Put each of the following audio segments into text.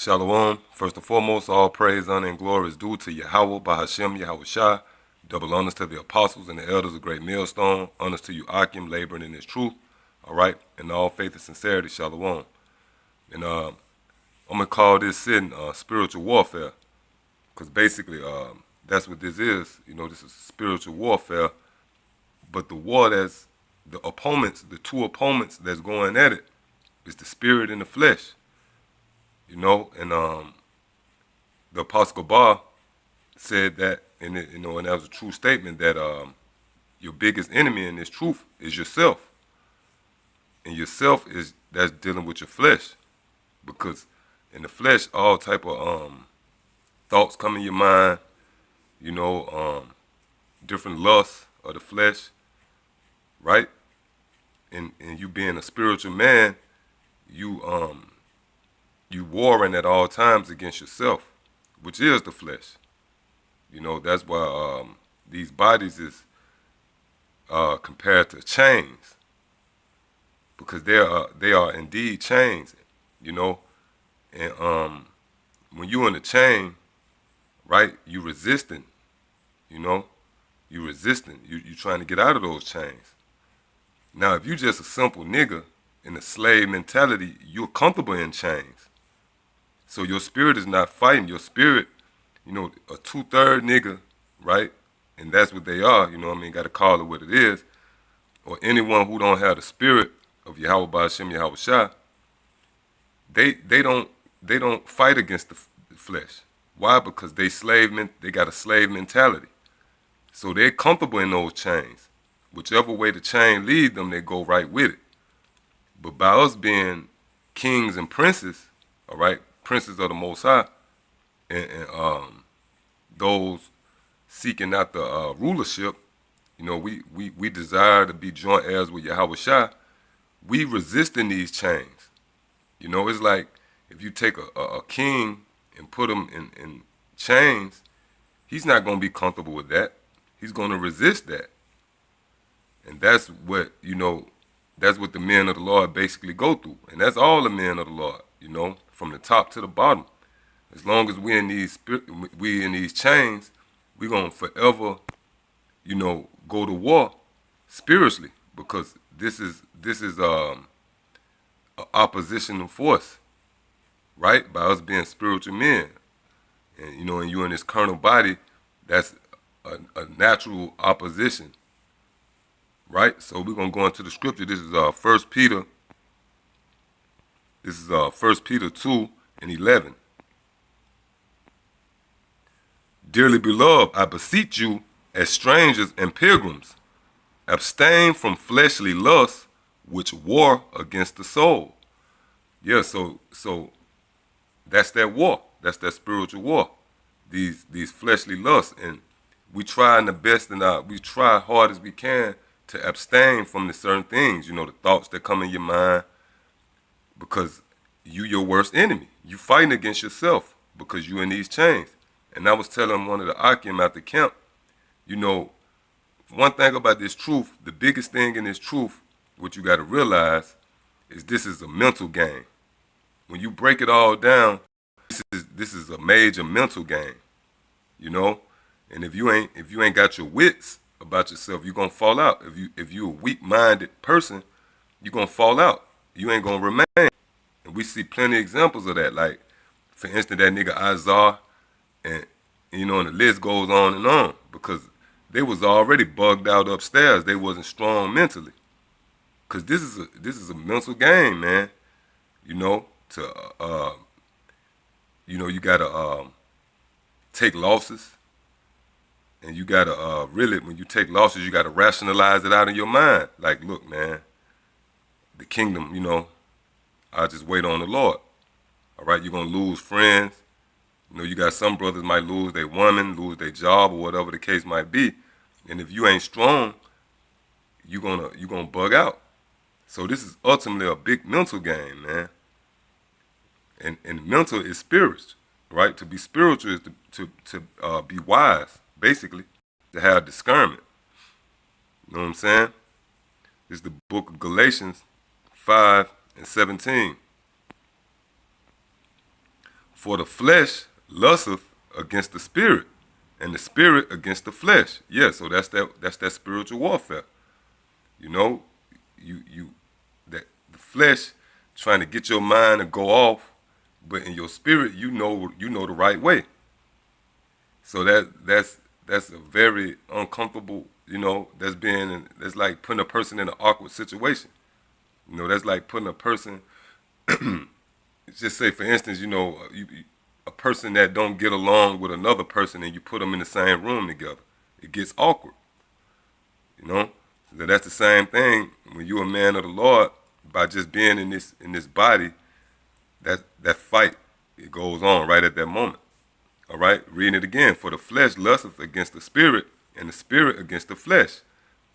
Shalom. First and foremost, all praise, honor, and glory is due to Yahweh, Bahashem, Yahweh Shai. Double honors to the apostles and the elders of Great Millstone. Honors to you, Akim, laboring in his truth. All right? And all faith and sincerity, Shalom. And I'm going to call this sin spiritual warfare. Because basically, that's what this is. You know, this is spiritual warfare. But the war that's the opponents, the two opponents that's going at it, is the spirit and the flesh. You know, and the Apostle Gabar said that, and and that was a true statement, that your biggest enemy in this truth is yourself, and yourself that's dealing with your flesh, because in the flesh all type of thoughts come in your mind, you know, different lusts of the flesh, right? And you being a spiritual man, you warring at all times against yourself, which is the flesh. You know, that's why these bodies is compared to chains, because they are indeed chains, you know. And when you in a chain, right, you resisting, you know, you resisting, you trying to get out of those chains. Now, if you just a simple nigga in a slave mentality, you're comfortable in chains. So your spirit is not fighting. Your spirit, you know, a 2/3 nigga, right? And that's what they are, you know what I mean? Got to call it what it is. Or anyone who don't have the spirit of Yahweh Ba'ashem Yahweh Shah, they don't fight against the flesh. Why? Because they got a slave mentality. So they're comfortable in those chains. Whichever way the chain leads them, they go right with it. But by us being kings and princes, all right, princes of the Most High, and those seeking out the rulership, you know, we desire to be joint heirs with Yahweh Shai. We resisting these chains. You know, it's like if you take a king and put him in chains, he's not going to be comfortable with that. He's going to resist that. And that's what, you know, that's what the men of the Lord basically go through. And that's all the men of the Lord, you know, from the top to the bottom. As long as we in these chains, we're going to forever, you know, go to war spiritually, because this is a oppositional force, right? By us being spiritual men. And, you know, and you in this carnal body, that's a natural opposition. Right? So we're going to go into the scripture. This is 1 Peter. This is 1 Peter 2:11. Dearly beloved, I beseech you, as strangers and pilgrims, abstain from fleshly lusts which war against the soul. Yeah, so that's that war. That's that spiritual war. These fleshly lusts, and we trying the best, and we try hard as we can to abstain from the certain things, you know, the thoughts that come in your mind, because you your worst enemy. You fighting against yourself because you in these chains. And I was telling one of the Akim at the camp, you know, one thing about this truth, the biggest thing in this truth, what you got to realize, is this is a mental game. When you break it all down, this is a major mental game, you know. And if you ain't got your wits about yourself, you're gonna fall out. If you a weak-minded person, you're gonna fall out. You ain't gonna remain. And we see plenty of examples of that. Like, for instance, that nigga Azar, and you know, and the list goes on and on, because they was already bugged out upstairs. They wasn't strong mentally. Cause this is a mental game, man. You know, you gotta take losses. And you gotta really, when you take losses, you gotta rationalize it out in your mind. Like, look, man, the kingdom, you know, I just wait on the Lord. All right, you're gonna lose friends. You know, you got some brothers might lose their woman, lose their job, or whatever the case might be. And if you ain't strong, you're gonna bug out. So this is ultimately a big mental game, man. And mental is spiritual, right? To be spiritual is to be wise. Basically, to have discernment. You know what I'm saying? This is the book of Galatians 5:17. For the flesh lusteth against the spirit, and the spirit against the flesh. Yeah, so that's that spiritual warfare. You know, you that the flesh trying to get your mind to go off, but in your spirit you know the right way. So that's a very uncomfortable, that's like putting a person in an awkward situation. That's like putting a person, just say for instance, a person that don't get along with another person and you put them in the same room together. It gets awkward, you know? So that's the same thing when you're a man of the Lord. By just being in this body, that fight, it goes on right at that moment. All right, reading it again. For the flesh lusteth against the spirit, and the spirit against the flesh.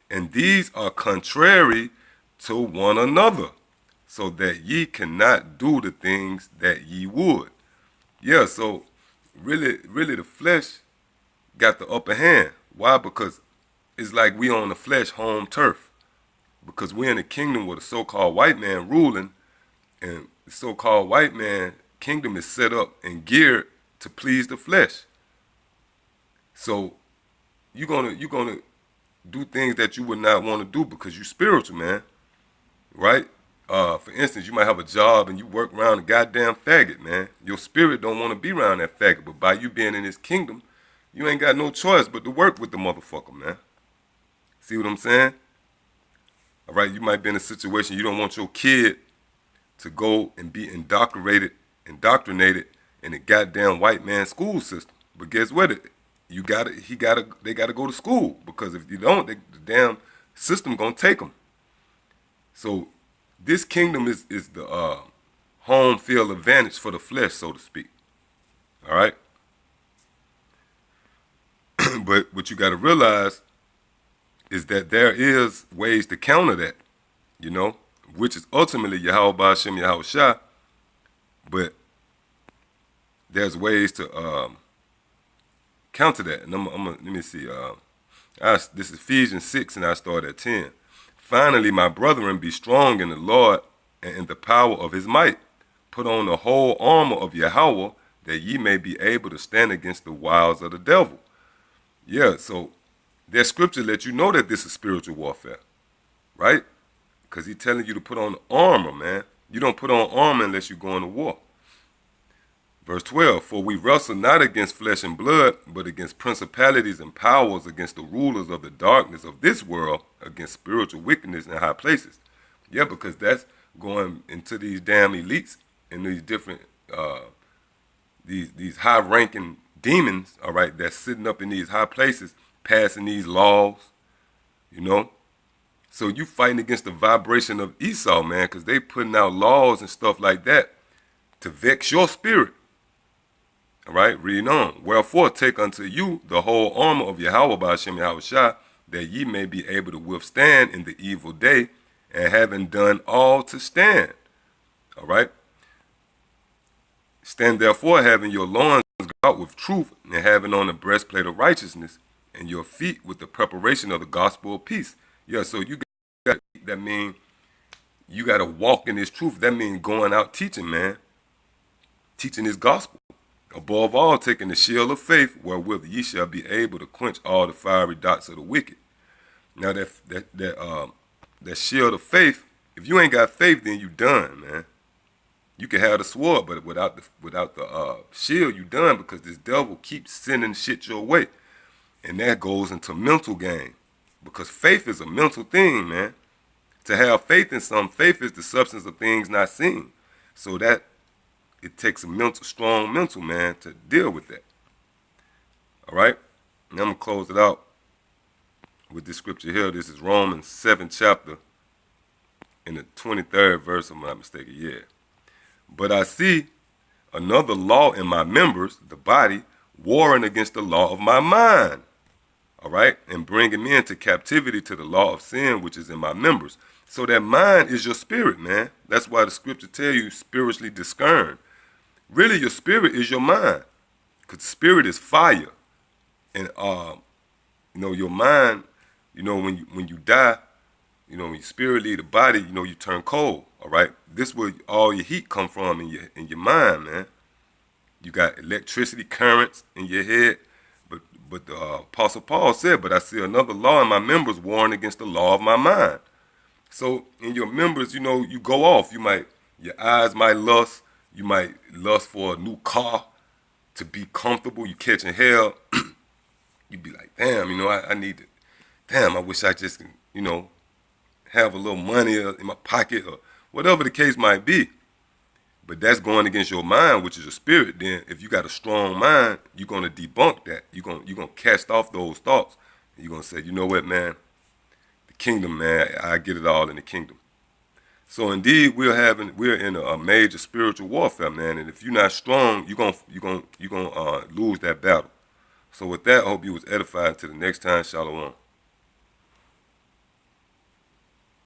And these are contrary to one another, so that ye cannot do the things that ye would. Yeah, so really the flesh got the upper hand. Why? Because it's like we on the flesh home turf. Because we're in a kingdom with a so-called white man ruling, and the so-called white man kingdom is set up and geared to please the flesh. So you're gonna do things that you would not want to do because you're spiritual, man. Right? For instance, you might have a job and you work around a goddamn faggot, man. Your spirit don't want to be around that faggot, but by you being in this kingdom, you ain't got no choice but to work with the motherfucker, man. See what I'm saying? All right, you might be in a situation you don't want your kid to go and be indoctrinated in the goddamn white man school system. But guess what? They gotta go to school, because if you don't, the damn system gonna take them. So this kingdom is the home field advantage for the flesh, so to speak. All right. But what you got to realize is that there is ways to counter that, which is ultimately Yahweh Ba'Shem Yahweh Shah. But there's ways to counter that. And let me see. This is Ephesians 6, and I start at 10. Finally, my brethren, be strong in the Lord and in the power of his might. Put on the whole armor of Yahweh, that ye may be able to stand against the wiles of the devil. Yeah, so that scripture let you know that this is spiritual warfare, right? Because he's telling you to put on armor, man. You don't put on armor unless you go into war. Verse 12, for we wrestle not against flesh and blood, but against principalities and powers, against the rulers of the darkness of this world, against spiritual wickedness in high places. Yeah, because that's going into these damn elites and these different, these high-ranking demons, all right, that's sitting up in these high places, passing these laws, So you fighting against the vibration of Esau, man, because they putting out laws and stuff like that to vex your spirit. All right, reading on. Wherefore take unto you the whole armor of Yahweh Ba'Shem Yahweh Shah, that ye may be able to withstand in the evil day, and having done all to stand. All right. Stand therefore, having your loins girt out with truth, and having on the breastplate of righteousness, and your feet with the preparation of the gospel of peace. Yeah, so that mean you got to walk in this truth. That means going out teaching, man. Teaching this gospel. Above all, taking the shield of faith, wherewith ye shall be able to quench all the fiery darts of the wicked. Now that shield of faith, if you ain't got faith, then you done, man. You can have the sword, but without the shield, you done, because this devil keeps sending shit your way. And that goes into mental game, because faith is a mental thing, man. To have faith in something, faith is the substance of things not seen. So that it takes a strong mental, man, to deal with that. All right? And I'm going to close it out with this scripture here. This is Romans 7th chapter, in the 23rd verse, if I'm not mistaken. Yeah. But I see another law in my members, the body, warring against the law of my mind. All right? And bringing me into captivity to the law of sin, which is in my members. So that mind is your spirit, man. That's why the scripture tell you spiritually discern. Really, your spirit is your mind, because spirit is fire, and your mind, when you die, when your spirit leave the body, you turn cold. All right, this where all your heat come from in your mind, man. You got electricity currents in your head. But the Apostle Paul said, but I see another law in my members warring against the law of my mind. So in your members, you go off. Your eyes might lust. You might lust for a new car to be comfortable. You catching hell. You be like, damn, I need to, damn, I wish I just can, have a little money in my pocket or whatever the case might be. But that's going against your mind, which is a spirit. Then if you got a strong mind, you're going to debunk that. You're gonna cast off those thoughts. You're going to say, you know what, man? The kingdom, man, I get it all in the kingdom. So indeed, we're in a major spiritual warfare, man. And if you're not strong, you're gonna lose that battle. So with that, I hope you was edified. Till the next time, Shalom.